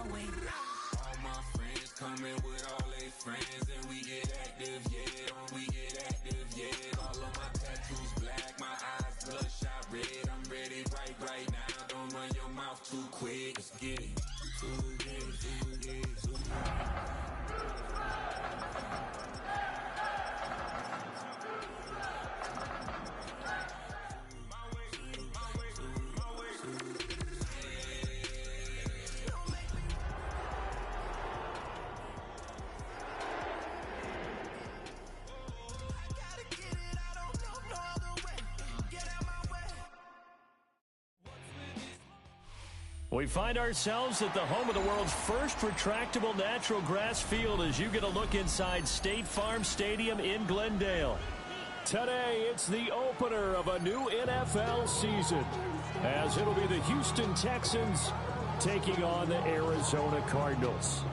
All my friends coming with all their friends, and we get active, yeah. We get active, yeah. All of my tattoos black, my eyes bloodshot red. I'm ready right now. Don't run your mouth too quick. Let's get it. We find ourselves at the home of the world's first retractable natural grass field as you get a look inside State Farm Stadium in Glendale. Today, it's the opener of a new NFL season, as it'll be the Houston Texans taking on the Arizona Cardinals.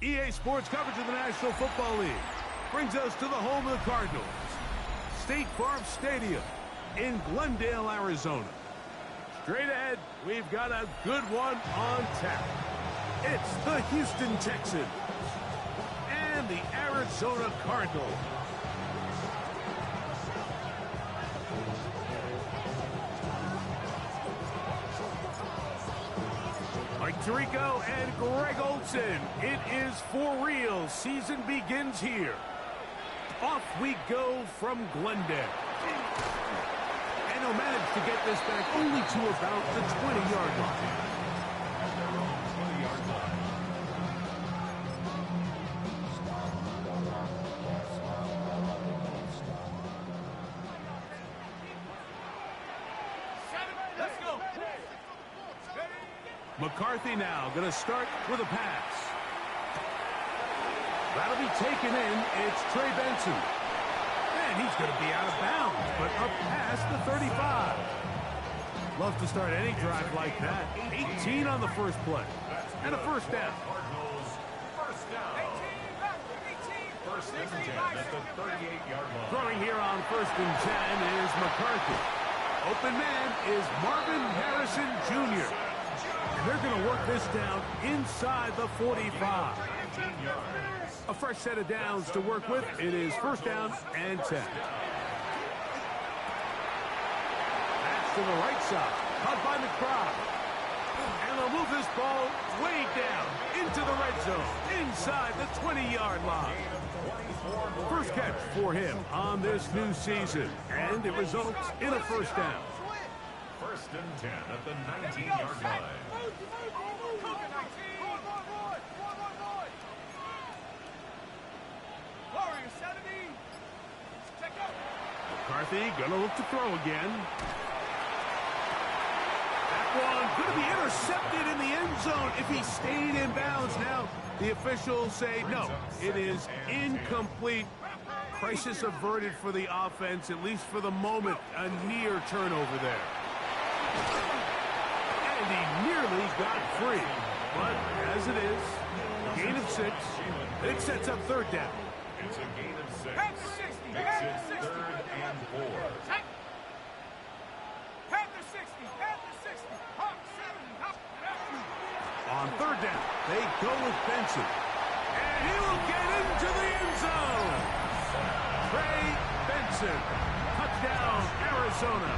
EA Sports coverage of the National Football League brings us to the home of the Cardinals, State Farm Stadium in Glendale, Arizona. Straight ahead, we've got a good one on tap. It's the Houston Texans and the Arizona Cardinals. Mike Tirico and Greg Olson. It is for real. Season begins here. Off we go from Glendale. And he'll manage to get this back only to about the 20-yard line. McCarthy now going to start with a pass. That'll be taken in. It's Trey Benson. And he's going to be out of bounds, but up past the 35. Love to start any drive like that. 18 on the first play. And a first down. First and 10 at the 38-yard line. Throwing here on first and 10 is McCarthy. Open man is Marvin Harrison Jr. And they're going to work this down inside the 45. A fresh set of downs to work with. It is first down and 10. That's to the right side. Caught by McBride. And they'll move this ball way down into the red zone, inside the 20-yard line. First catch for him on this new season, and it results in a first down. First and 10 at the 19-yard line. McCarthy gonna look to throw again. That one gonna be intercepted in the end zone if he stayed in bounds. Now the officials say no, it is incomplete. Crisis averted for the offense, at least for the moment. A near turnover there. And he nearly got free. But as it is, gain of 6. It sets up third down. It's a gain of 6. Makes it third and 4. On third down, they go with Benson. And he will get into the end zone. Trey Benson. Touchdown, Arizona.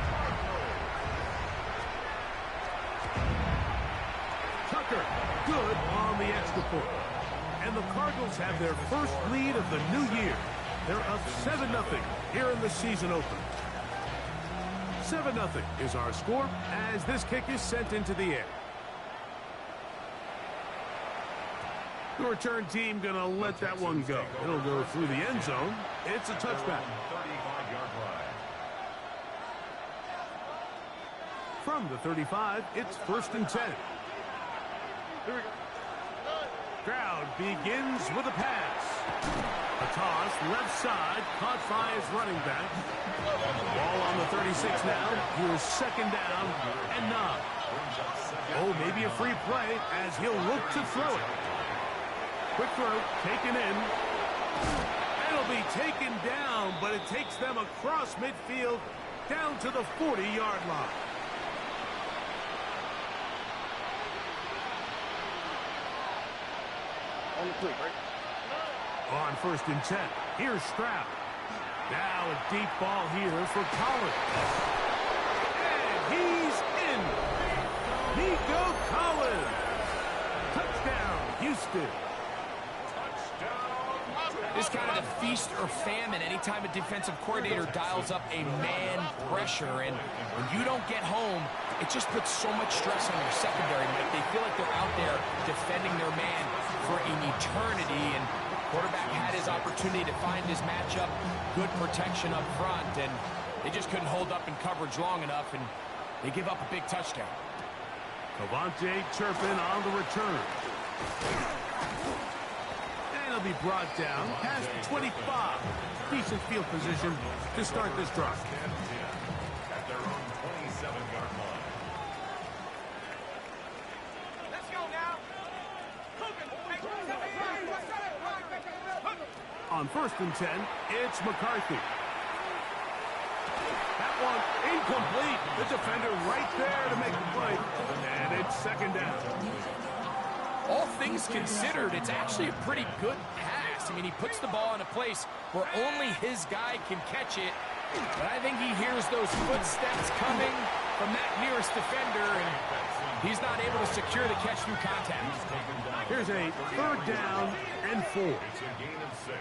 Tucker, good on the extra point. And the Cardinals have their first lead of the new year. They're up 7-0 here in the season opener. 7-0 is our score as this kick is sent into the air. The return team going to let that one go. It'll go through the end zone. It's a touchback. 35-yard line. From the 35, it's first and 10. Here we go. Stroud begins with a pass. A toss, left side, caught by his running back. Ball on the 36 now. Here's second down and 9. Oh, maybe a free play as he'll look to throw it. Quick throw, taken in. It'll be taken down, but it takes them across midfield down to the 40-yard line. On first and 10, here's Stroud. Now a deep ball here for Collins. And he's in. Nico Collins. Touchdown, Houston. This kind of a feast or famine anytime a defensive coordinator dials up a man pressure. And when you don't get home, it just puts so much stress on your secondary. Like they feel like they're out there defending their man for an eternity. And quarterback had his opportunity to find his matchup. Good protection up front. And they just couldn't hold up in coverage long enough. And they give up a big touchdown. Cavante Turpin on the return. He'll be brought down past 25. Decent field position to start this drive. At their own 27-yard line. Let's go now. On 1st and 10, it's McCarthy. That one incomplete. The defender right there to make the play. And it's 2nd down. All things considered, it's actually a pretty good pass. I mean, he puts the ball in a place where only his guy can catch it. But I think he hears those footsteps coming from that nearest defender, and he's not able to secure the catch through contact. Here's a 3rd down and 4. It's a gain of 6.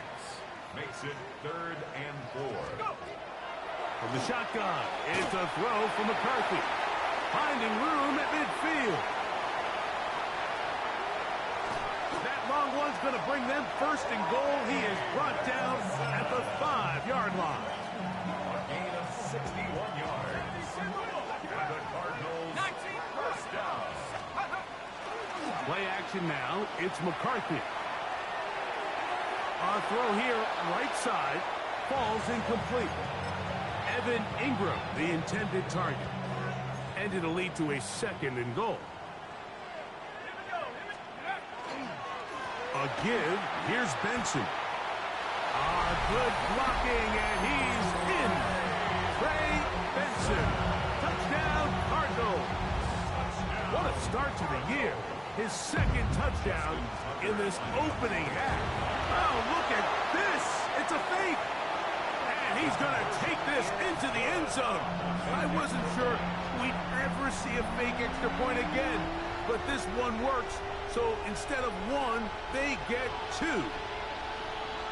Makes it 3rd and 4. From the shotgun, it's a throw from McCarthy. Finding room at midfield. That long one's going to bring them 1st and goal. He is brought down at the 5-yard line. A gain of 61 yards. And the Cardinals 1st down. Play action now. It's McCarthy. Our throw here, right side, falls incomplete. Evan Ingram, the intended target. And it'll lead to a 2nd and goal. A give. Here's Benson. Good blocking, and he's in. Trey Benson. Touchdown, Cardinals. What a start to the year. His 2nd touchdown in this opening half. Oh, look at this. It's a fake. And he's going to take this into the end zone. I wasn't sure we'd ever see a fake extra point again, but this one works. So instead of 1, they get 2.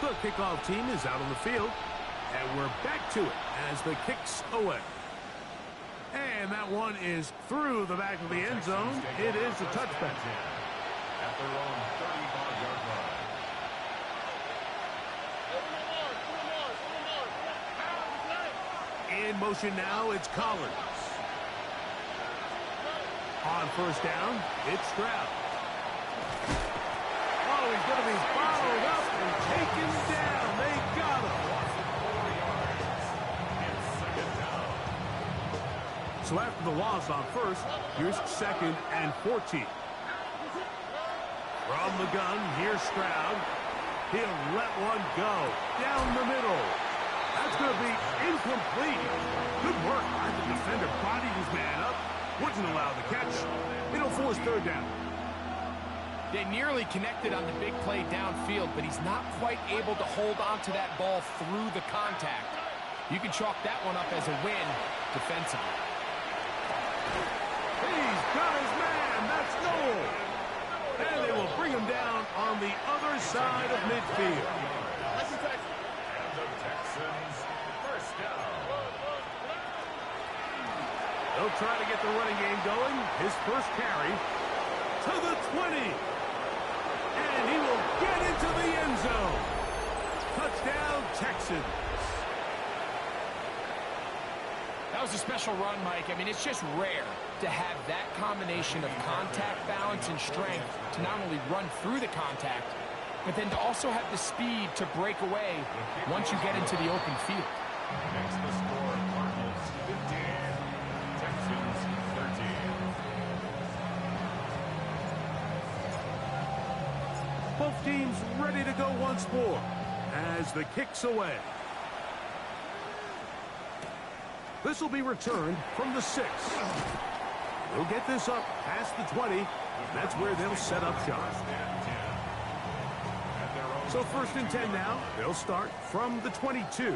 The kickoff team is out on the field, and we're back to it as the kicks away. And that one is through the back of the end zone. It is a touchback. At their own 35-yard line. In motion now, it's Collins. On 1st down, it's Stroud. Oh, he's going to be followed up and taken down. They got him. So after the loss on 1st, here's 2nd and 14. From the gun, here's Stroud. He'll let one go down the middle. That's going to be incomplete. Good work. The defender bodied his man up. Wouldn't allow the catch. It'll force 3rd down. They nearly connected on the big play downfield, but he's not quite able to hold on to that ball through the contact. You can chalk that one up as a win defensively. He's got his man. That's goal. And they will bring him down on the other side of midfield. And the Texans 1st down. They'll try to get the running game going. His 1st carry to the 20. And he will get into the end zone. Touchdown, Texans. That was a special run, Mike. I mean, it's just rare to have that combination of contact, balance, and strength to not only run through the contact, but then to also have the speed to break away once you get into the open field. Next the score, Cardinals 15, Texans 13. Both teams ready to go once more as the kick's away. This will be returned from the 6. They'll get this up past the 20. That's where they'll set up shop. So 1st and 10 now. They'll start from the 22.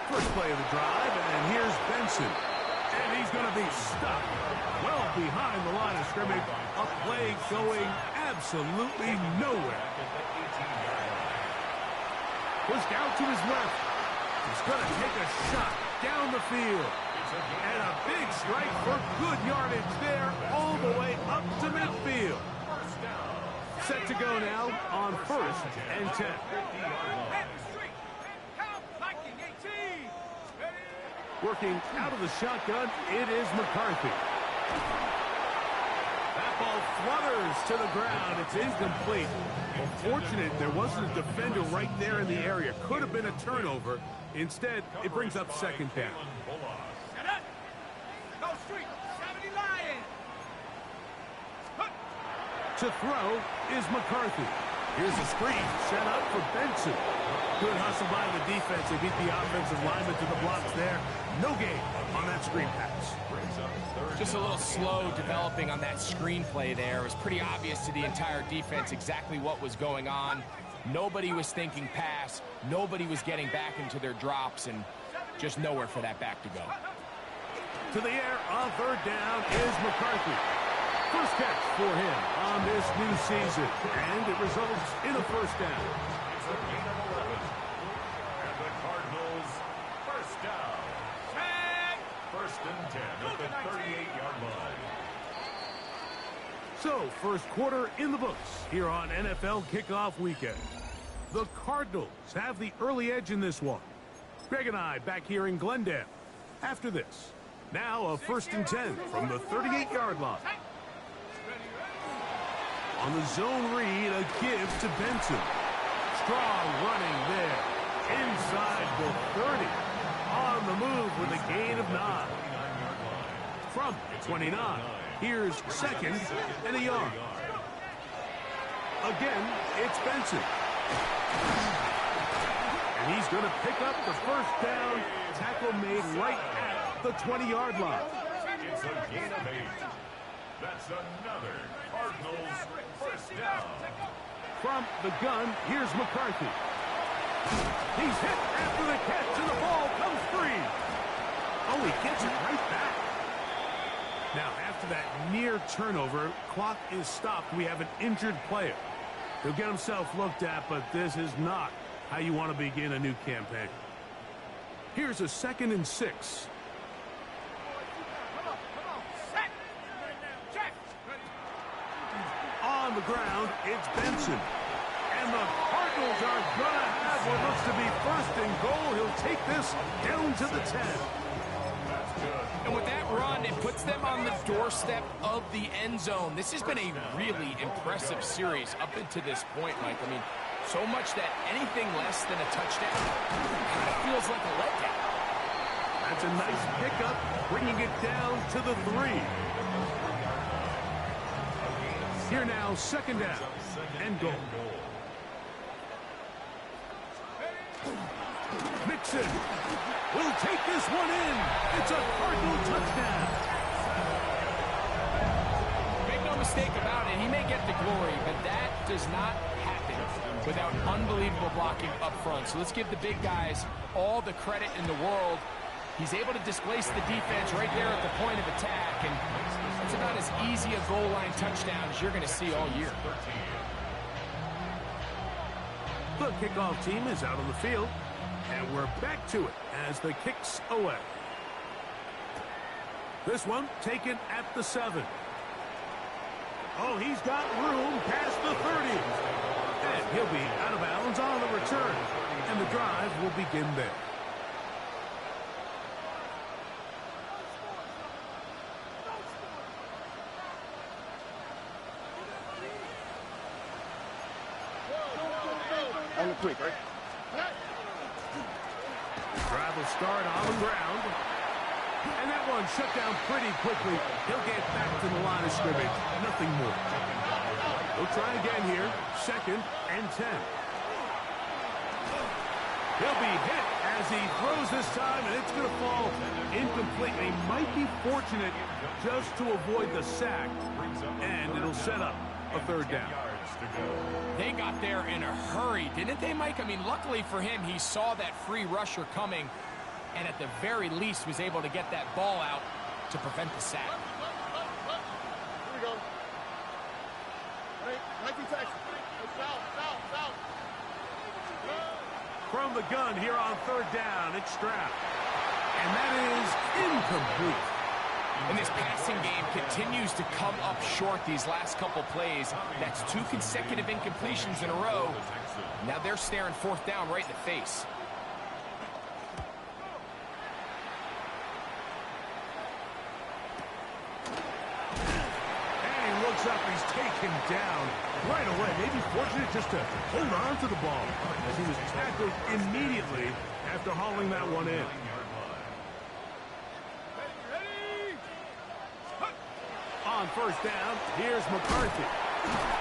First play of the drive, and here's Benson. And he's going to be stuck well behind the line of scrimmage. A play going absolutely nowhere. Pushed out to his left. He's going to take a shot down the field. And a big strike for good yardage there all the way up to midfield. Set to go now on 1st and 10. Working out of the shotgun, it is McCarthy. That ball flutters to the ground. It's incomplete. Unfortunate there wasn't a defender right there in the area. Could have been a turnover. Instead, it brings up 2nd down. To throw is McCarthy. Here's a screen set up for Benson. Good hustle by the defense. They beat the offensive lineman to the blocks there. No gain on that screen pass. Just a little slow developing on that screenplay there. It was pretty obvious to the entire defense exactly what was going on. Nobody was thinking pass. Nobody was getting back into their drops, and just nowhere for that back to go. To the air on third down is McCarthy. First catch for him on this new season, and it results in a first down. It's a gain of 11. And the Cardinals, first down. First and 10 at the 38-yard line. So, first quarter in the books here on NFL Kickoff Weekend. The Cardinals have the early edge in this one. Greg and I back here in Glendale. After this, now a first and 10 from the 38-yard line. On the zone read, a give to Benson. Strong running there. Inside the 30. On the move with a gain of 9. From 29, here's second and a yard. Again, it's Benson. And he's going to pick up the first down. Tackle made right at the 20-yard line. It's a gain of 8. That's another Cardinals first down. From the gun, here's McCarthy. He's hit after the catch, and the ball comes free. Oh, he gets it right back. Now, after that near turnover, clock is stopped. We have an injured player. He'll get himself looked at, but this is not how you want to begin a new campaign. Here's a second and 6. On the ground, it's Benson. And the Cardinals are going to have what looks to be first and goal. He'll take this down to the 10. And with that run, it puts them on the doorstep of the end zone. This has been a really impressive series up until this point, Mike. I mean, so much that anything less than a touchdown kind of feels like a letdown. That's a nice pickup, bringing it down to the 3. Here now, second down and goal. Mixon will take this one in. It's a Cardinal touchdown. Make no mistake about it, he may get the glory, but that does not happen without unbelievable blocking up front. So let's give the big guys all the credit in the world. He's able to displace the defense right there at the point of attack, and it's about as easy a goal line touchdown as you're going to see all year. The kickoff team is out on the field, and we're back to it as the kick's away. This one taken at the 7. Oh, he's got room past the 30. And he'll be out of bounds on the return, and the drive will begin there. On the quick, right? Drive will start on the ground. And that one shut down pretty quickly. He'll get back to the line of scrimmage. Nothing more. He'll try again here. Second and 10. He'll be hit as he throws this time, and it's going to fall incomplete. He might be fortunate just to avoid the sack, and it'll set up a third down. They got there in a hurry, didn't they, Mike? I mean, luckily for him, he saw that free rusher coming, and at the very least was able to get that ball out to prevent the sack. Here we go. Hey, 19 seconds. South. From the gun here on third down, it's Stroud. And that is incomplete. And this passing game continues to come up short these last couple plays. That's 2 consecutive incompletions in a row. Now they're staring fourth down right in the face. And he looks up, he's taken down right away. Maybe fortunate just to hold on to the ball as he was tackled immediately after hauling that one in. On first down, here's McCarthy.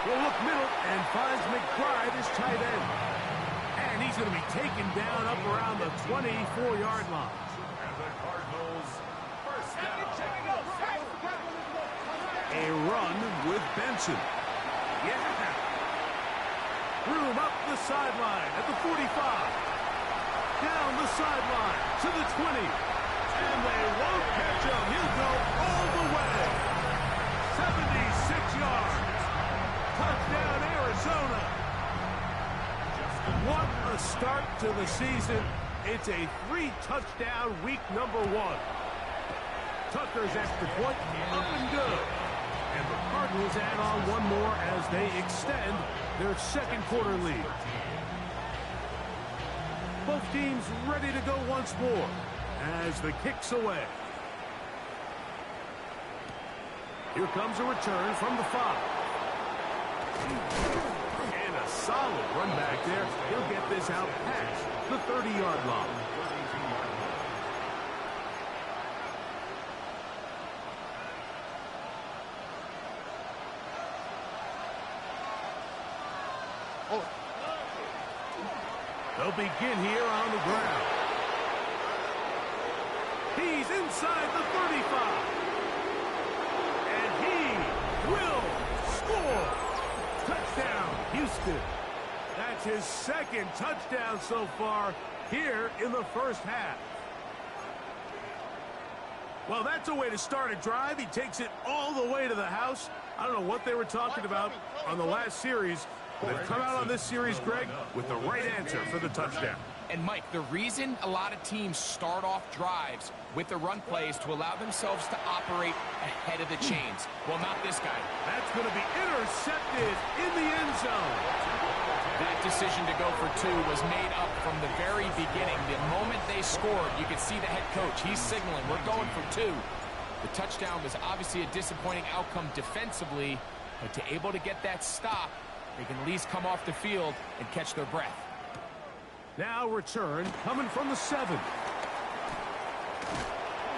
Will look middle and finds McBride as tight end. And he's going to be taken down up around the 24-yard line. And the Cardinals first down. A run with Benson. Yeah. Room up the sideline at the 45. Down the sideline to the 20. And they won't catch him. He'll go all the way. 76 yards. Touchdown, Arizona. What a start to the season. It's a 3-touchdown week number 1. Tucker's extra point up and good. And the Cardinals add on one more as they extend their second quarter lead. Both teams ready to go once more as the kick's away. Here comes a return from the 5. And a solid run back there. He'll get this out past the 30-yard line. They'll begin here on the ground. He's inside the 35. And he will score. Touchdown, Houston. That's his second touchdown so far here in the first half. Well, that's a way to start a drive. He takes it all the way to the house. I don't know what they were talking about on the last series. They've come out on this series, Greg, with the right answer for the touchdown. And, Mike, the reason a lot of teams start off drives with the run plays to allow themselves to operate ahead of the chains. Well, not this guy. That's going to be intercepted in the end zone. That decision to go for 2 was made up from the very beginning. The moment they scored, you could see the head coach. He's signaling, we're going for 2. The touchdown was obviously a disappointing outcome defensively, but to able to get that stop, they can at least come off the field and catch their breath. Now return coming from the 7.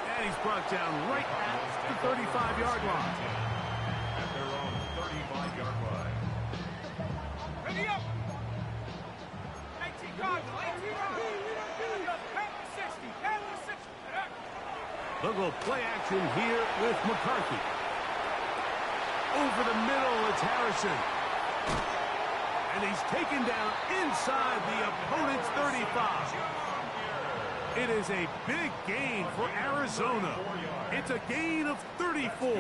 And he's brought down right at the 35-yard line. At their own 35-yard line. Ready up! 19 guard, 60. They'll go play action here with McCarthy. Over the middle, it's Harrison. And he's taken down inside the opponent's 35. It is a big gain for Arizona. It's a gain of 34.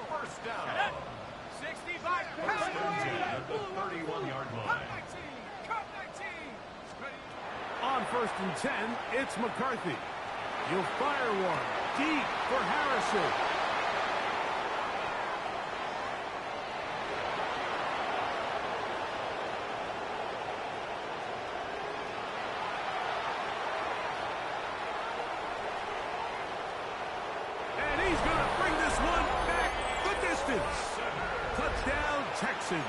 First down. 65. At the 31-yard line. On 1st and 10, it's McCarthy. He'll fire one deep for Harrison. Touchdown, Texans.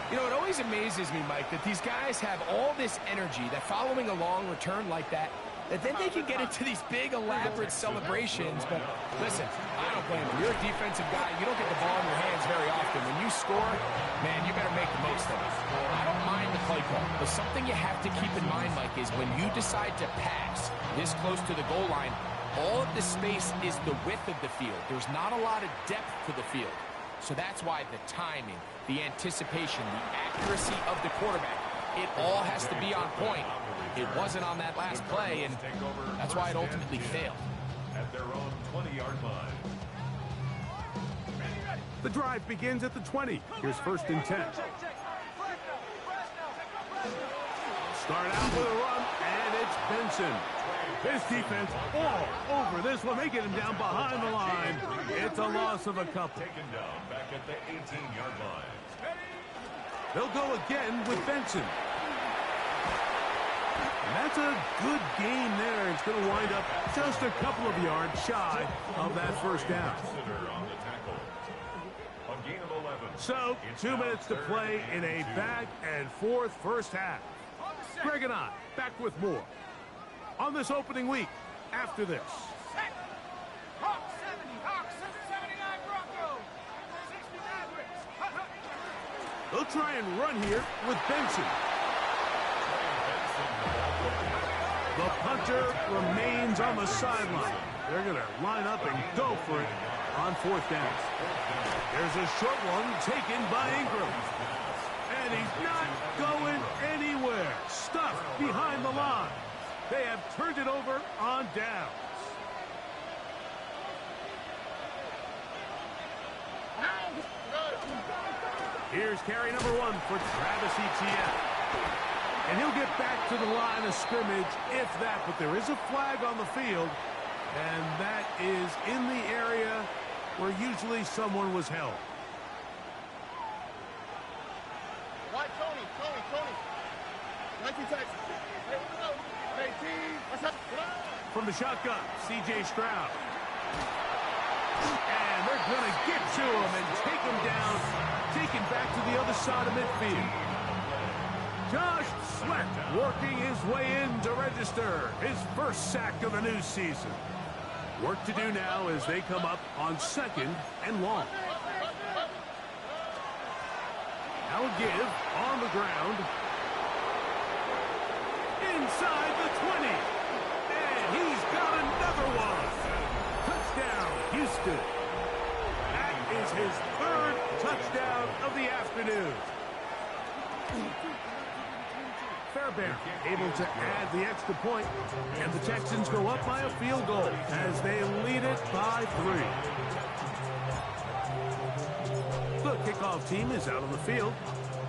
You know, it always amazes me, Mike, that these guys have all this energy, that following a long return like that then they can get into these big, elaborate celebrations. But listen, I don't blame them. You're a defensive guy. You don't get the ball in your hands very often. When you score, man, you better make the most of it. I don't mind the play call, but something you have to keep in mind, Mike, is when you decide to pass this close to the goal line, all of the space is the width of the field. There's not a lot of depth to the field. So that's why the timing, the anticipation, the accuracy of the quarterback, it all has to be on point. It wasn't on that last play, and that's why it ultimately failed. At their own 20-yard line. The drive begins at the 20. Here's 1st and 10. Start out with a run, and it's Benson. His defense all over this one. They get him down behind the line. It's a loss of a couple. Taken down back at the 18-yard line. They'll go again with Benson. And that's a good gain there. It's going to wind up just a couple of yards shy of that first down. On the tackle. A gain of 11. So, 2 minutes to play in a back-and-forth first half. Greg and I back with more on this opening week after this. Hawk 70, Hawk 70. They'll try and run here with Benson. The punter remains on the sideline. They're going to line up and go for it on fourth down. There's a short one taken by Ingram. And he's not going anywhere. Stuffed behind the line. They have turned it over on downs. Here's carry number 1 for Travis Etienne. And he'll get back to the line of scrimmage, if that. But there is a flag on the field, and that is in the area where usually someone was held. Right, Tony. 19 Texas. Hey, what's up? 18. What's up? From the shotgun, C.J. Stroud. And they're going to get to him and take him down, taken back to the other side of midfield. Josh Sweat working his way in to register his first sack of the new season. Work to do now as they come up on 2nd and long. Now a give on the ground. Inside the 20. And he's got another one. Touchdown, Houston. That is his 3rd touchdown of the afternoon. Fairbairn able to add the extra point, and the Texans go up by a field goal as they lead it by 3. The kickoff team is out on the field,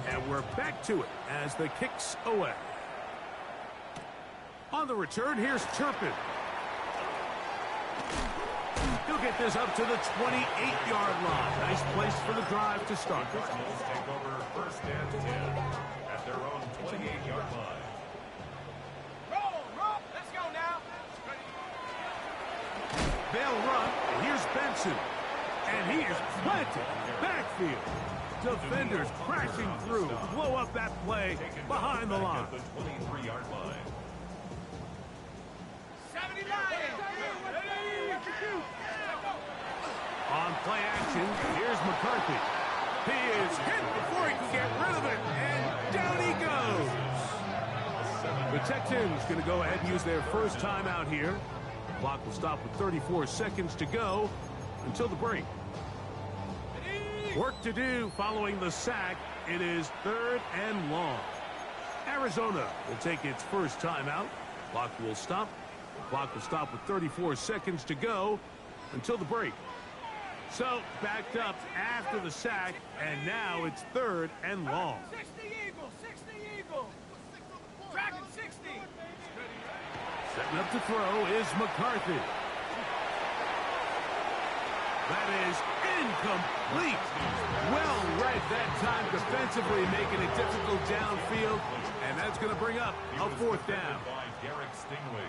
and we're back to it as the kick's away. On the return, here's Turpin. He'll get this up to the 28-yard line. Nice place for the drive to start. Cardinals take over 1st and 10 at their own 28-yard line. Roll. Let's go now. They'll run. Here's Benson. And he is planted. Backfield. Defenders crashing through. Blow up that play behind the line. The 23-yard line. 79. On play action, here's McCarthy. He is hit before he can get rid of it, and down he goes. The Texans going to go ahead and use their first timeout here. The clock will stop with 34 seconds to go until the break. Work to do following the sack. It is 3rd and long. Arizona will take its first timeout. Clock will stop. The clock will stop with 34 seconds to go until the break. So, backed up after the sack, and now it's 3rd and long. 60 Eagles. Dragon 60. Setting up to throw is McCarthy. That is incomplete. Well read that time defensively, making it difficult downfield, and that's going to bring up a 4th down. By Derek Stingley.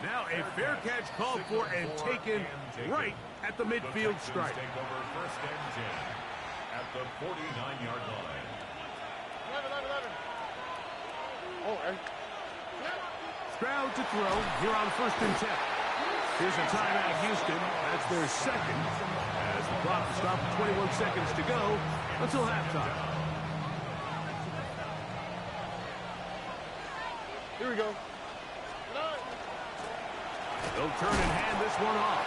Now a fair catch called for and taken right at the midfield stripe. Take over 1st and 10 at the 49-yard line. 11. Oh, right. Stroud to throw here on 1st and 10. Here's a timeout, Houston. That's their 2nd. As the clock will stop with 21 seconds to go until halftime. Here we go. They'll turn and hand this one off.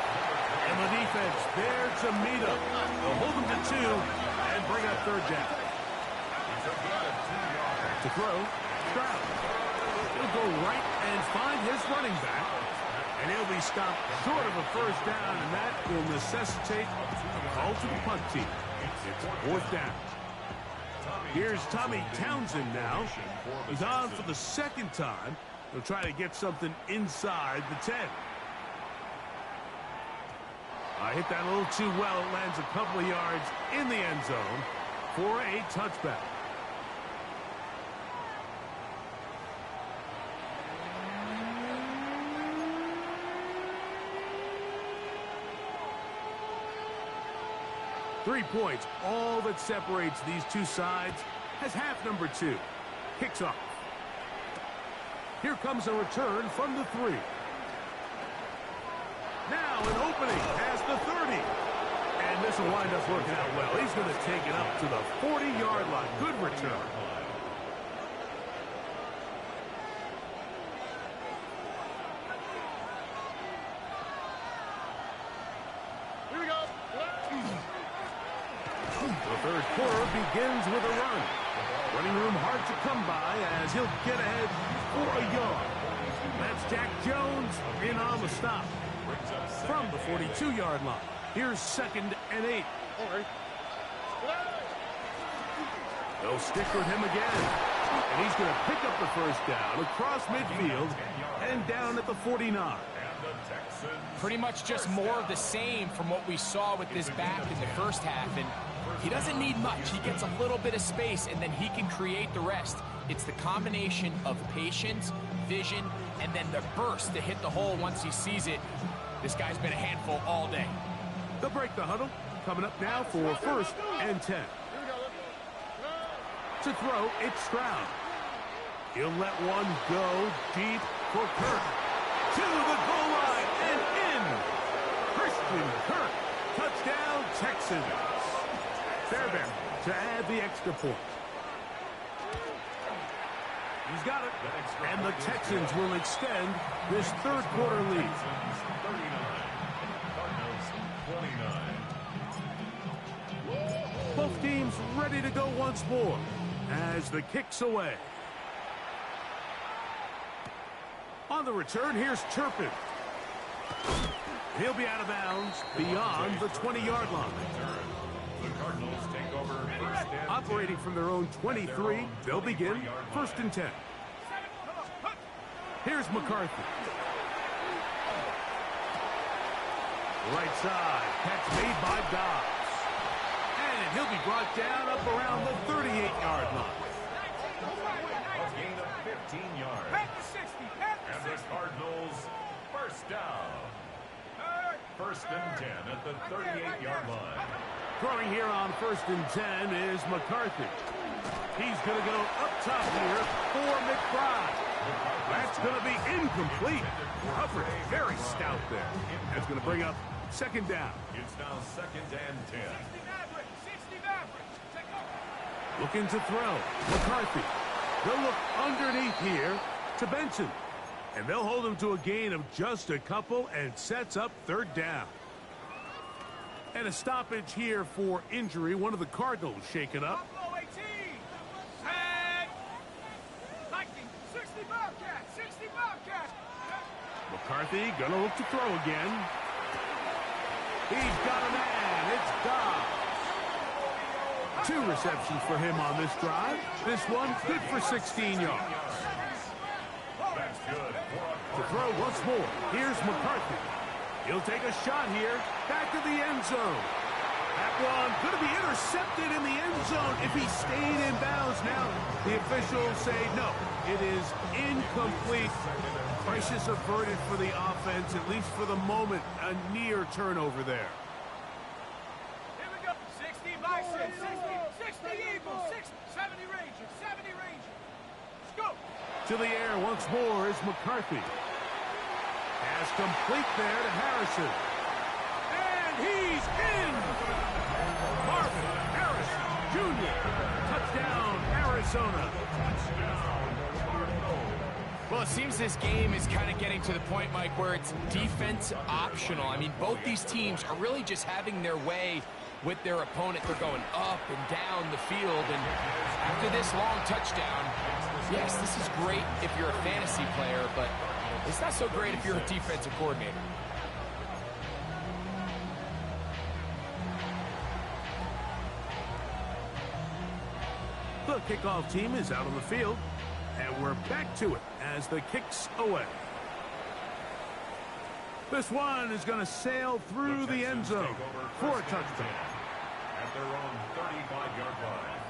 And the defense there to meet him. They'll hold him to 2 and bring up 3rd down. To throw, Stroud. He'll go right and find his running back. And he'll be stopped short of a 1st down, and that will necessitate a call to the punt team. It's 4th down. Here's Tommy Townsend now. He's on for the 2nd time. He'll try to get something inside the 10. Hit that a little too well. It lands a couple of yards in the end zone for a touchback. Three points, all that separates these two sides, as half number 2 kicks off. Here comes a return from the 3. Now an opening past the 30. And this will wind up working out well. He's going to take it up to the 40-yard line. Good return. Here we go. The third quarter begins with a run. Running room hard to come by as he'll get ahead for a yard. That's Jack Jones in on the stop. From the 42-yard line. Here's 2nd and 8. They'll stick with him again. And he's going to pick up the first down across midfield and down at the 49. Pretty much just more of the same from what we saw with this back in the first half. And he doesn't need much. He gets a little bit of space, and then he can create the rest. It's the combination of patience, vision, and then the burst to hit the hole once he sees it. This guy's been a handful all day. They'll break the huddle. Coming up now for 1st and 10. To throw, it's Stroud. He'll let one go deep for Kirk. To the goal line and in. Christian Kirk. Touchdown, Texans. Fairbairn to add the extra point. He's got it. And the Texans will extend this third quarter lead. 39. Cardinals 29. Both teams ready to go once more as the kick's away. On the return, here's Turpin. He'll be out of bounds beyond the 20-yard line. The Cardinals take over 1st and 10. Operating from their own 23, they'll begin 1st and 10. Here's McCarthy. Right side, catch made by Dobbs. And he'll be brought down up around the 38-yard line. A gain of 15 yards. And the Cardinals first down. 1st and 10 at the 38-yard line. Throwing here on 1st and 10 is McCarthy. He's going to go up top here for McBride. That's going to be incomplete. Coverage very stout there. That's going to bring up 2nd down. It's now 2nd and 10. Looking to throw. McCarthy. They'll look underneath here to Benson. And they'll hold him to a gain of just a couple and sets up 3rd down. And a stoppage here for injury. One of the Cardinals shaken up. McCarthy gonna look to throw again. He's got a man. It's Dobbs. 2 receptions for him on this drive. This one good for 16 yards. That's good. To throw once more. Here's McCarthy. He'll take a shot here. Back to the end zone. That one going to be intercepted in the end zone if he stayed in bounds. Now the officials say no. It is incomplete. Crisis averted for the offense, at least for the moment. A near turnover there. Here we go. 60 Bison, 60 Eagles, 70 Rangers, 70 Rangers. Let's go. To the air once more is McCarthy. Pass complete there to Harrison. And he's in! Marvin Harrison Jr. Touchdown, Arizona. Well, it seems this game is kind of getting to the point, Mike, where it's defense optional. I mean, both these teams are really just having their way with their opponent. They're going up and down the field, and after this long touchdown, yes, this is great if you're a fantasy player, but it's not so great if you're a defensive coordinator. The kickoff team is out on the field, and we're back to it as the kick's away. This one is going to sail through the end zone for a touchdown. At their own 35-yard line.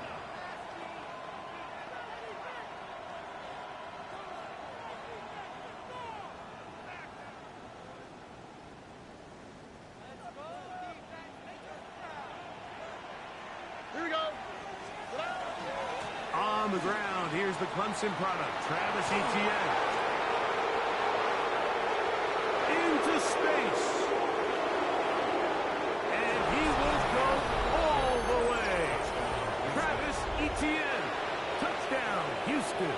Here we go. On the ground, here's the Clemson product, Travis Etienne. Into space. Touchdown, Houston.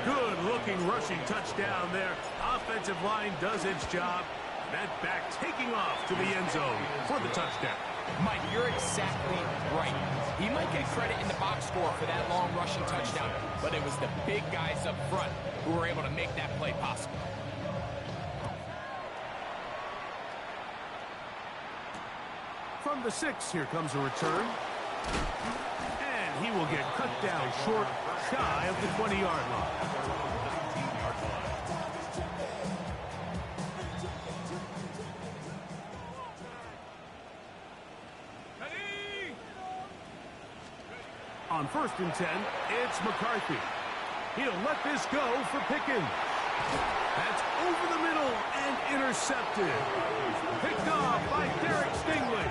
Good-looking rushing touchdown there. Offensive line does its job. That back taking off to the end zone for the touchdown. Mike, you're exactly right. He might get credit in the box score for that long rushing touchdown, but it was the big guys up front who were able to make that play possible. From the 6, here comes a return. And he will get cut down short, shy of the 20-yard line. On 1st and 10, it's McCarthy. He'll let this go for Pickens. That's over the middle and intercepted. Picked off by Derek Stingley.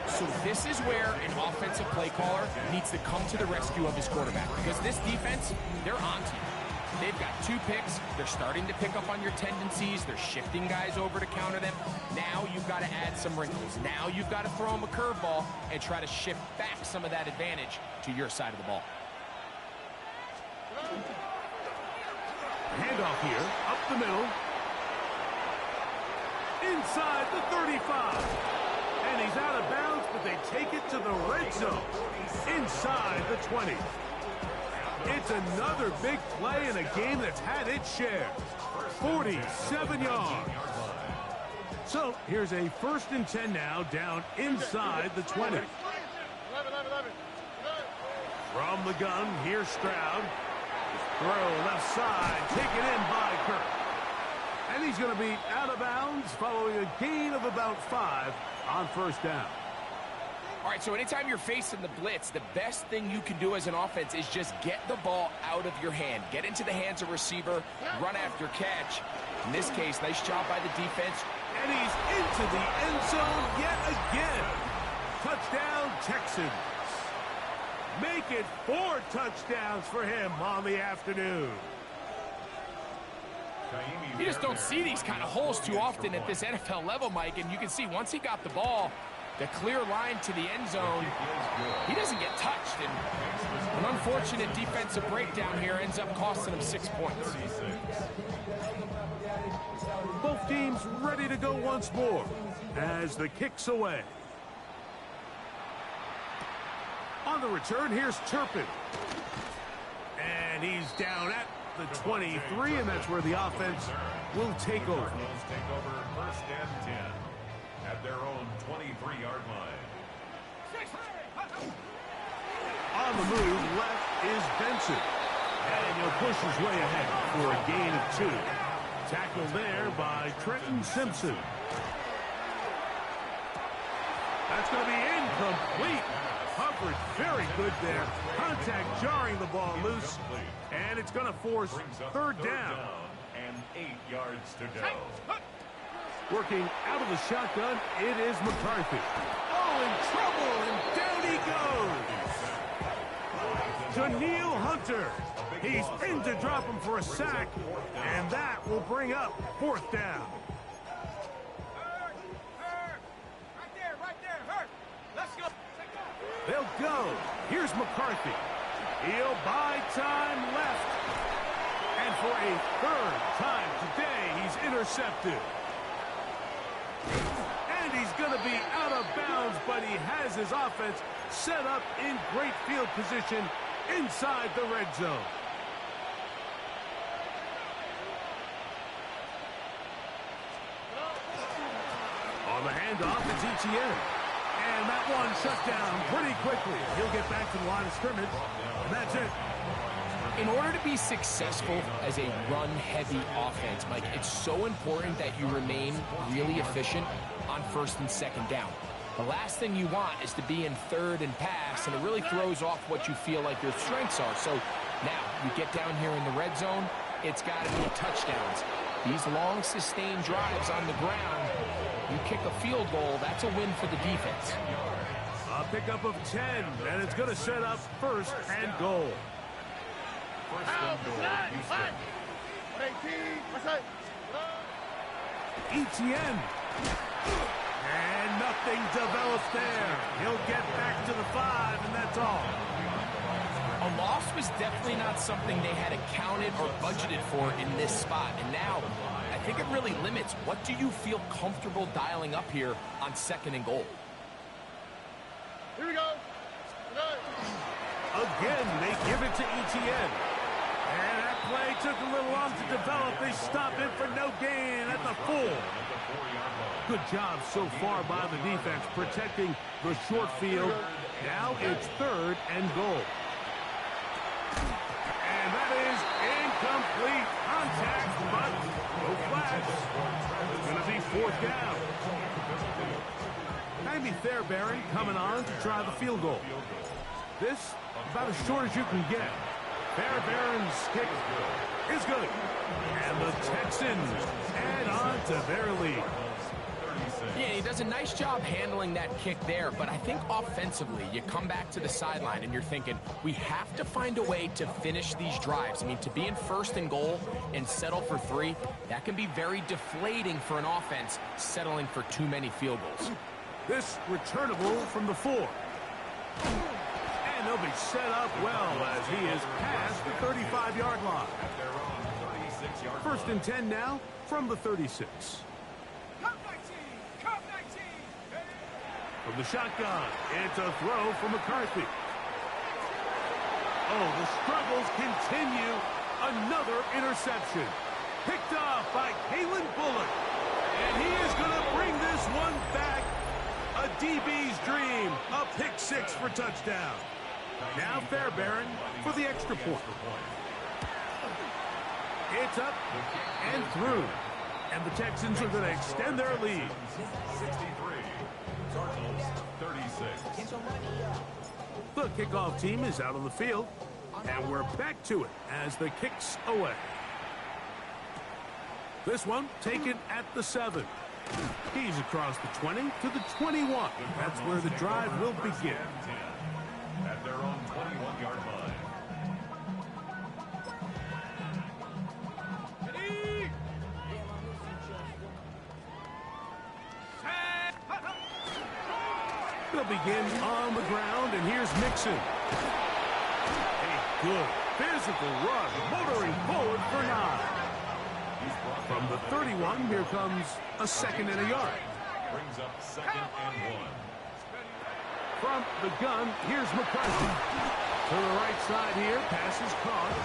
So this is where an offensive play caller needs to come to the rescue of his quarterback. Because this defense, they're on to you. They've got 2 picks. They're starting to pick up on your tendencies. They're shifting guys over to counter them. Now you've got to add some wrinkles. Now you've got to throw them a curveball and try to shift back some of that advantage to your side of the ball. Handoff here, up the middle. Inside the 35. And he's out of bounds, but they take it to the red zone. Inside the 20. It's another big play in a game that's had its share. 47 yards. So here's a 1st and 10 now, down inside the 20. From the gun, here's Stroud. Throw left side, taken in by Kirk. And he's going to be out of bounds following a gain of about 5 on 1st down. All right, so anytime you're facing the blitz, the best thing you can do as an offense is just get the ball out of your hand. Get into the hands of receiver, run after catch. In this case, nice job by the defense. And he's into the end zone yet again. Touchdown, Texans. Make it 4 touchdowns for him on the afternoon. You just don't see these kind of holes too often at this NFL level, Mike. And you can see once he got the ball, the clear line to the end zone, he doesn't get touched. And an unfortunate defensive breakdown here ends up costing him 6 points. Both teams ready to go once more as the kick's away. On the return, here's Turpin. And he's down at the 23, and that's where the offense will take over. Take over 1st and 10 at their own 23-yard line. On the move, left is Benson. And he'll push his way ahead for a gain of 2. Tackled there by Trenton Simpson. That's going to be incomplete. Coverage very good there. Contact jarring the ball loose. And it's going to force 3rd down. And 8 yards to go. Working out of the shotgun, it is McCarthy. Oh, in trouble, and down he goes. Daniil Hunter. He's in to drop him for a sack, and that will bring up 4th down. Right there, Hurt. Let's go. They'll go. Here's McCarthy. He'll buy time left. And for a 3rd time today, he's intercepted. And he's going to be out of bounds, but he has his offense set up in great field position inside the red zone. On the handoff, it's Etienne. And that one shut down pretty quickly. He'll get back to the line of scrimmage, and that's it. In order to be successful as a run-heavy offense, Mike, it's so important that you remain really efficient on 1st and 2nd down. The last thing you want is to be in 3rd and pass, and it really throws off what you feel like your strengths are. So now you get down here in the red zone, it's got to be touchdowns. These long, sustained drives on the ground, you kick a field goal, that's a win for the defense. A pickup of 10, and it's going to set up 1st and goal. 1st and goal, Houston. Etienne. And nothing develops there. He'll get back to the 5, and that's all. A loss was definitely not something they had accounted or budgeted for in this spot. And now, I think it really limits what do you feel comfortable dialing up here on 2nd and goal. Here we go. Again, they give it to Etienne. And that play took a little long to develop. They stop it for no gain at the 4. Good job so far by the defense protecting the short field. Now it's 3rd and goal. And that is incomplete contact, but no flags. It's going to be 4th down. Maybe Fairbairn coming on to try the field goal. This about as short as you can get. Fairbairn's kick is good. And the Texans add on to their lead. Yeah, he does a nice job handling that kick there, but I think offensively, you come back to the sideline and you're thinking, we have to find a way to finish these drives. I mean, to be in 1st and goal and settle for 3, that can be very deflating for an offense settling for too many field goals. This returnable from the 4. And they'll be set up well as he is past the 35-yard line. 1st and 10 now from the 36. From the shotgun, it's a throw from McCarthy. Oh, the struggles continue. Another interception. Picked off by Kalen Bullock. And he is going to bring this one back. A DB's dream. A pick 6 for touchdown. Now Fairbairn for the extra point. It's up and through. And the Texans are going to extend their lead. 63. Cardinals 36. The kickoff team is out on the field, and we're back to it as the kicks away. This one taken at the 7. He's across the 20 to the 21. That's where the drive will begin. At their own 21-yard line. They'll begin on the ground, and here's Mixon. A good physical run, motoring forward for 9. From the 31, here comes a 2nd and a yard. Brings up 2nd and 1. From the gun, here's McCarthy. To the right side here, pass is caught,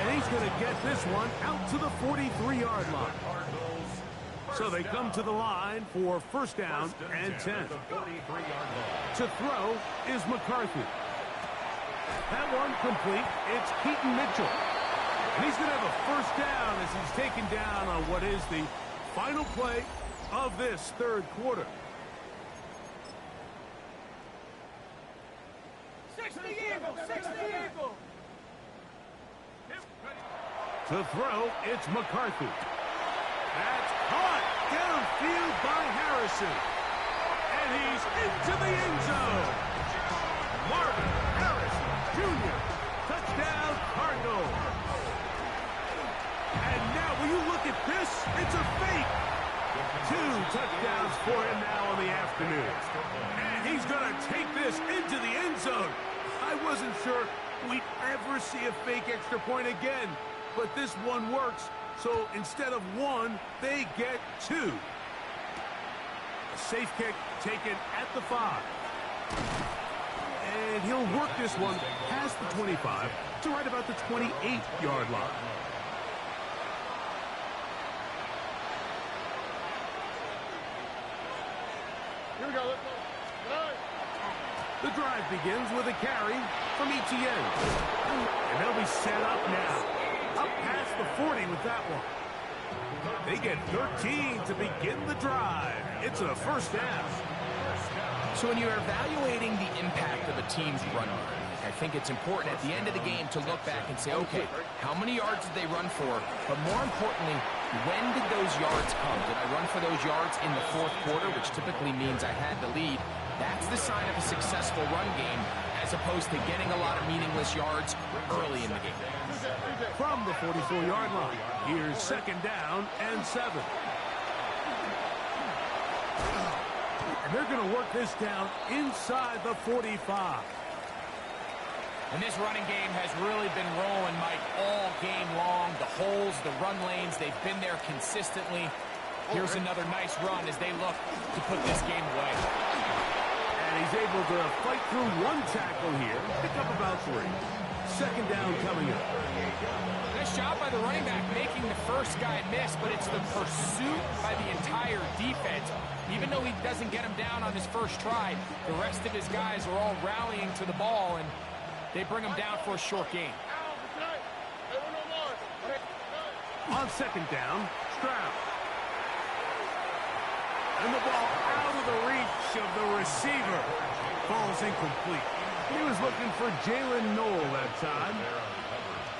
and he's going to get this one out to the 43-yard line. So they come to the line for 1st down and 10. To throw is McCarthy. That one complete. It's Keaton Mitchell. And he's going to have a 1st down as he's taken down on what is the final play of this 3rd quarter. 60 Eagle! 60 Eagle! To throw, it's McCarthy. That's caught downfield by Harrison. And he's into the end zone. Marvin Harrison Jr. Touchdown, Cardinals. And now, will you look at this? It's a fake. 2 touchdowns for him now on the afternoon. And he's going to take this into the end zone. I wasn't sure we'd ever see a fake extra point again, but this one works. So instead of 1, they get 2. A safe kick taken at the 5. And he'll work this one past the 25 to right about the 28-yard line. Here we go. Let's go. The drive begins with a carry from Etienne. And they'll be set up now. Up past the 40 with that one. They get 13 to begin the drive. It's a 1st down. So when you're evaluating the impact of a team's run, I think it's important at the end of the game to look back and say, okay, how many yards did they run for? But more importantly, when did those yards come? Did I run for those yards in the 4th quarter, which typically means I had the lead? That's the sign of a successful run game, as opposed to getting a lot of meaningless yards early in the game. From the 44-yard line, here's 2nd down and 7. And they're going to work this down inside the 45. And this running game has really been rolling, Mike, all game long. The holes, the run lanes, they've been there consistently. Here's another nice run as they look to put this game away. And he's able to fight through one tackle here, pick up about 3. Second down coming up. Nice job by the running back making the first guy miss, but it's the pursuit by the entire defense. Even though he doesn't get him down on his first try, the rest of his guys are all rallying to the ball, and they bring him down for a short gain. On second down, Stroud. And the ball out of the reach of the receiver. Falls incomplete. He was looking for Jalen Noel that time.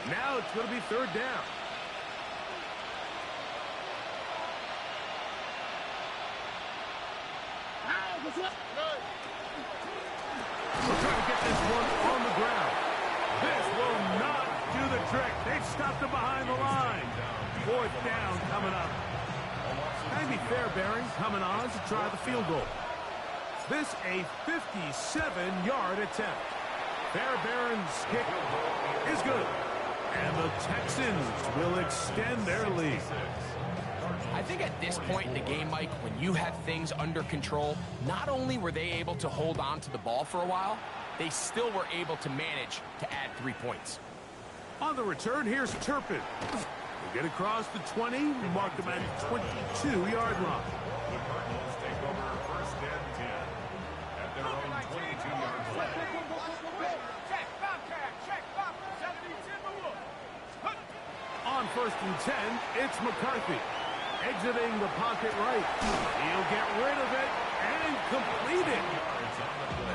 Now it's going to be third down. We're trying to get this one on the ground. This will not do the trick. They've stopped him behind the line. Fourth down coming up. Can be fair, Barry, coming on to try the field goal. This a 57-yard attempt. Fairbairn's kick is good. And the Texans will extend their lead. I think at this point in the game, Mike, when you have things under control, not only were they able to hold on to the ball for a while, they still were able to manage to add 3 points. On the return, here's Turpin. He'll get across the 20, mark him at the 22-yard line. The Cardinals take over first and 10 at their own 22-yard line. Check, Bobcat, check, Bobcat, BYL-SteveOh. On first and 10, it's McCarthy. Exiting the pocket right. He'll get rid of it and complete it.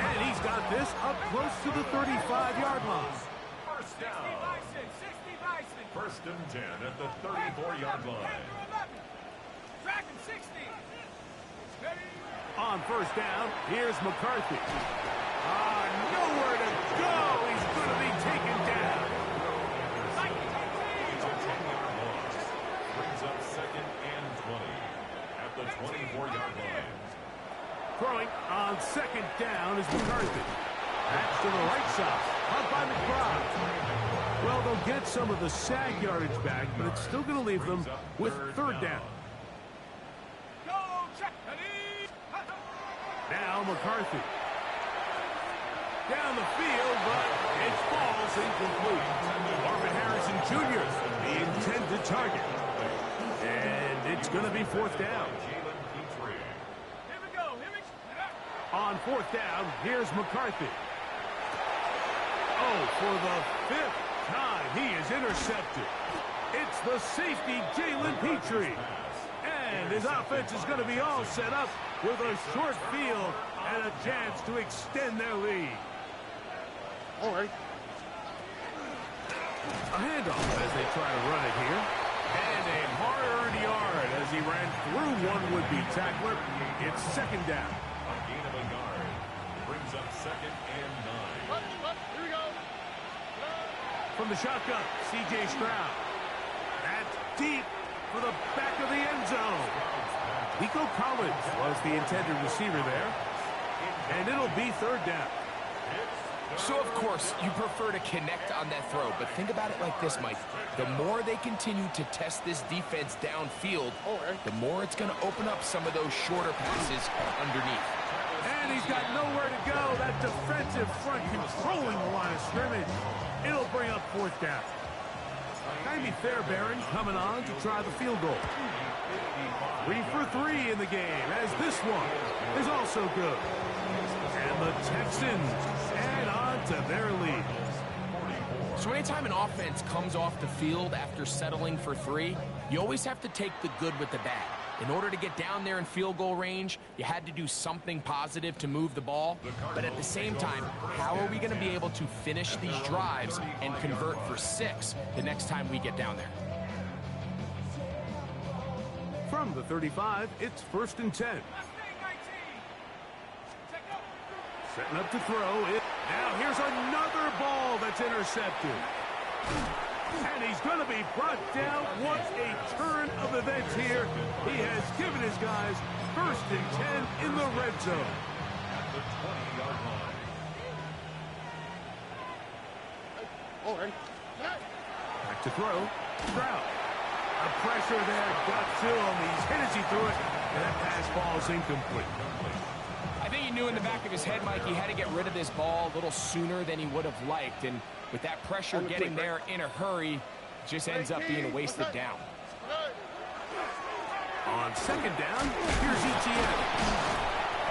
And he's got this up close to the 35-yard line. First down. 60 Bison. First and 10 at the 34-yard line. Dragon 60. On first down, here's McCarthy. Nowhere to go. He's going to be taken down. It's a 10-yard loss. Brings up second and 20 at the 24-yard line. Throwing on second down is McCarthy. That's to the right side. Up by McBride. Well, they'll get some of the sack yardage back, but it's still going to leave them with third down. Go, check. Now McCarthy. Down the field, but it falls incomplete. Marvin Harrison Jr., the intended target. And it's going to be fourth down. Here we go. On fourth down, here's McCarthy. Oh, for the fifth time, he is intercepted. It's the safety, Jalen Petrie. And his offense is going to be all set up with a short field and a chance to extend their lead. All right. A handoff as they try to run it here. And a hard-earned yard as he ran through one would-be tackler. It's second down. A gain of a yard. Brings up second and 9. Here we go. From the shotgun, C.J. Stroud. That's deep for the back of the end zone. Nico Collins was the intended receiver there. And it'll be third down. So, of course, you prefer to connect on that throw, but think about it like this, Mike. The more they continue to test this defense downfield, the more it's going to open up some of those shorter passes underneath. And he's got nowhere to go. That defensive front controlling the line of scrimmage. It'll bring up fourth down. Can be fair, Barron, coming on to try the field goal. 3 for 3 in the game, as this one is also good. And the Texans add on to their lead. So anytime an offense comes off the field after settling for 3, you always have to take the good with the bad. In order to get down there in field goal range, you had to do something positive to move the ball. But at the same time, how are we going to be able to finish these drives and convert for 6 the next time we get down there? From the 35, it's first and 10. Setting up to throw. Now here's another ball that's intercepted. And he's going to be brought down. What a turn of events here. He has given his guys first and 10 in the red zone. At the 20-yard line. Oh, ready? Back to throw. Stroud. The pressure there got to him. He's hit as he threw it, and that pass ball is incomplete. I think he knew in the back of his head, Mike, he had to get rid of this ball a little sooner than he would have liked. And with that pressure getting there in a hurry, it just ends up being a wasted down. On second down, here's ETN.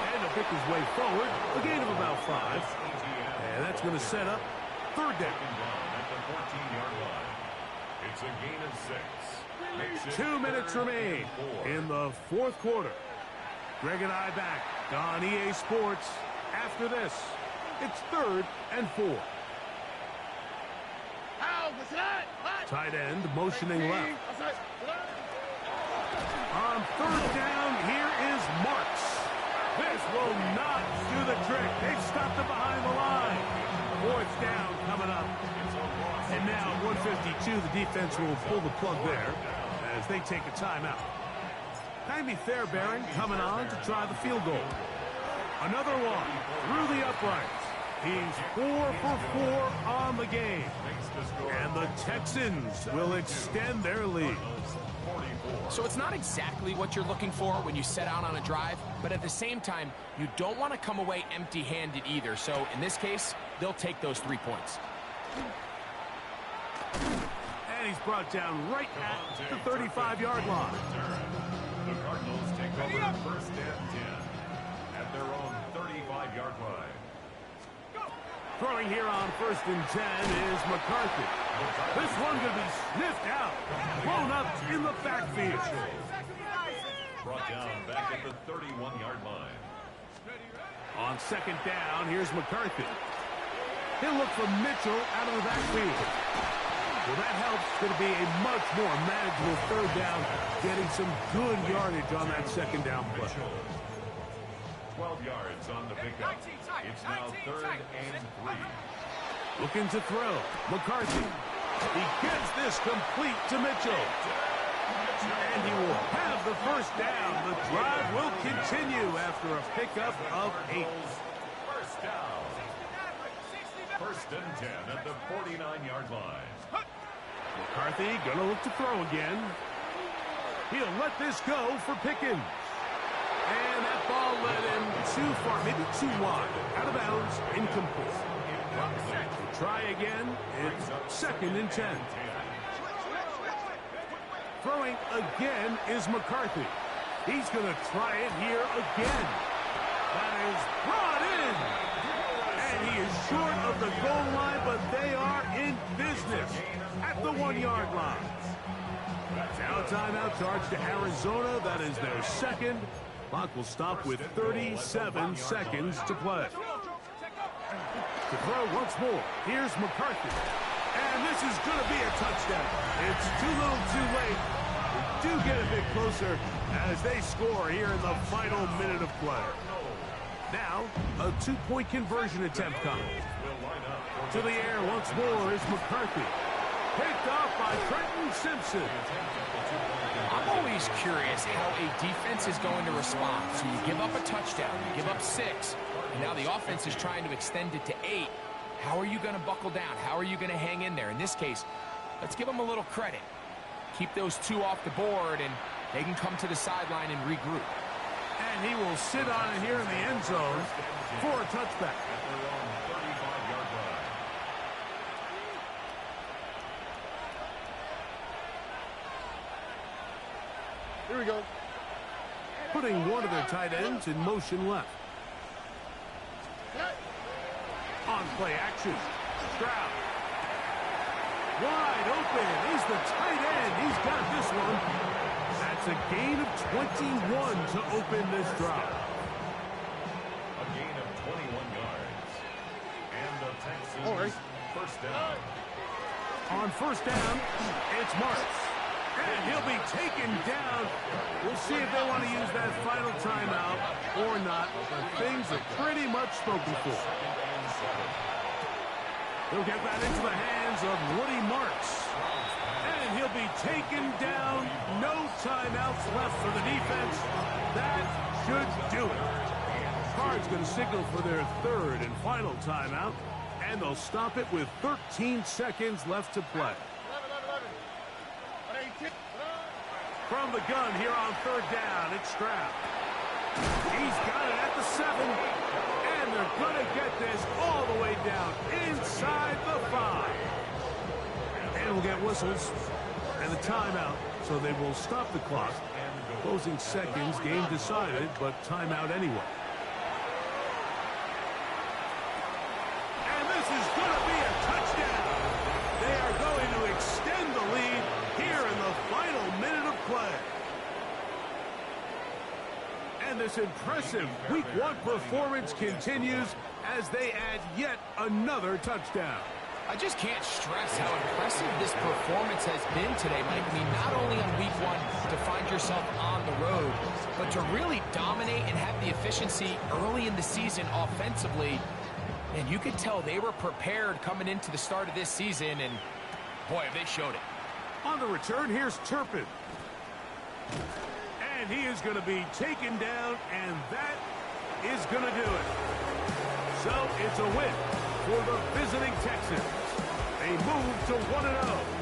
And he'll pick his way forward, a gain of about 5. And that's going to set up third down. At the 14-yard line. It's a gain of 6. 2 minutes remain in the fourth quarter. Greg and I back on EA Sports. After this, it's 3rd and 4. Tight end motioning left. On 3rd down, here is Marks. This will not do the trick. They've stopped it behind the line. 4th down coming up. And now at 152, the defense will pull the plug there as they take a timeout. Jaime Fairbairn coming on to try the field goal. Another one through the uprights. He's 4 for 4 on the game. And the Texans will extend their lead. So it's not exactly what you're looking for when you set out on a drive, but at the same time, you don't want to come away empty-handed either. So in this case, they'll take those 3 points. And he's brought down right at the 35-yard line. The Cardinals take over 1st and 10 at their own 35-yard line. Throwing here on 1st and 10 is McCarthy. This one going to be sniffed out, blown up in the backfield. Brought down back at the 31-yard line. On 2nd down, here's McCarthy. He'll look for Mitchell out of the backfield. Well, that helps. It's going to be a much more manageable 3rd down, getting some good yardage on that 2nd down play. 12 yards on the pickup. It's now 3rd and 3. Looking to throw. McCarthy. He gets this complete to Mitchell. And he will have the 1st down. The drive will continue after a pickup of 8. 1st down. 1st and 10 at the 49-yard line. McCarthy gonna look to throw again. He'll let this go for Pickens. And that ball led him too far, maybe too wide. Out of bounds, incomplete. To try again, it's 2nd and 10. Throwing again is McCarthy. He's going to try it here again. That is brought in. And he is short of the goal line, but they are in business at the 1-yard line. Now timeout charge to Arizona. That is their 2nd. Clock will stop with 37 seconds to play. To throw once more, here's McCarthy. And this is going to be a touchdown. It's too little too late. They do get a bit closer as they score here in the final minute of play. Now, a 2-point conversion attempt coming. To the air once more is McCarthy. Picked off by Trenton Simpson. I'm always curious how a defense is going to respond. So you give up a touchdown, you give up 6, and now the offense is trying to extend it to 8. How are you going to buckle down? How are you going to hang in there? In this case, let's give them a little credit. Keep those 2 off the board, and they can come to the sideline and regroup. And he will sit on it here in the end zone for a touchback. Here we go. Putting one of their tight ends in motion left. On play action. Stroud. Wide open. He's the tight end. He's got this one. That's a gain of 21 to open this drive. A gain of 21 yards. And the Texans 1st down. On 1st down, it's Marks. And he'll be taken down. We'll see if they want to use that final timeout or not. Things are pretty much spoken for. He'll get that into the hands of Woody Marks. And he'll be taken down. No timeouts left for the defense. That should do it. Cards going to signal for their 3rd and final timeout And they'll stop it with 13 seconds left to play. 11. From the gun here on third down, it's Stroud. He's got it at the 7. And they're going to get this all the way down inside the 5. And we'll get whistles and a timeout, so they will stop the clock. Closing seconds, game decided, but timeout anyway. And this is going to be a touchdown. They are going to extend the lead here in the final minute of play. And this impressive Week 1 performance continues as they add yet another touchdown. I just can't stress how impressive this performance has been today, Mike. I mean, not only on Week 1 to find yourself on the road, but to really dominate and have the efficiency early in the season offensively. And you could tell they were prepared coming into the start of this season, and boy, have they showed it. On the return, here's Turpin. And he is going to be taken down, and that is going to do it. So it's a win for the visiting Texans. They move to 1-0.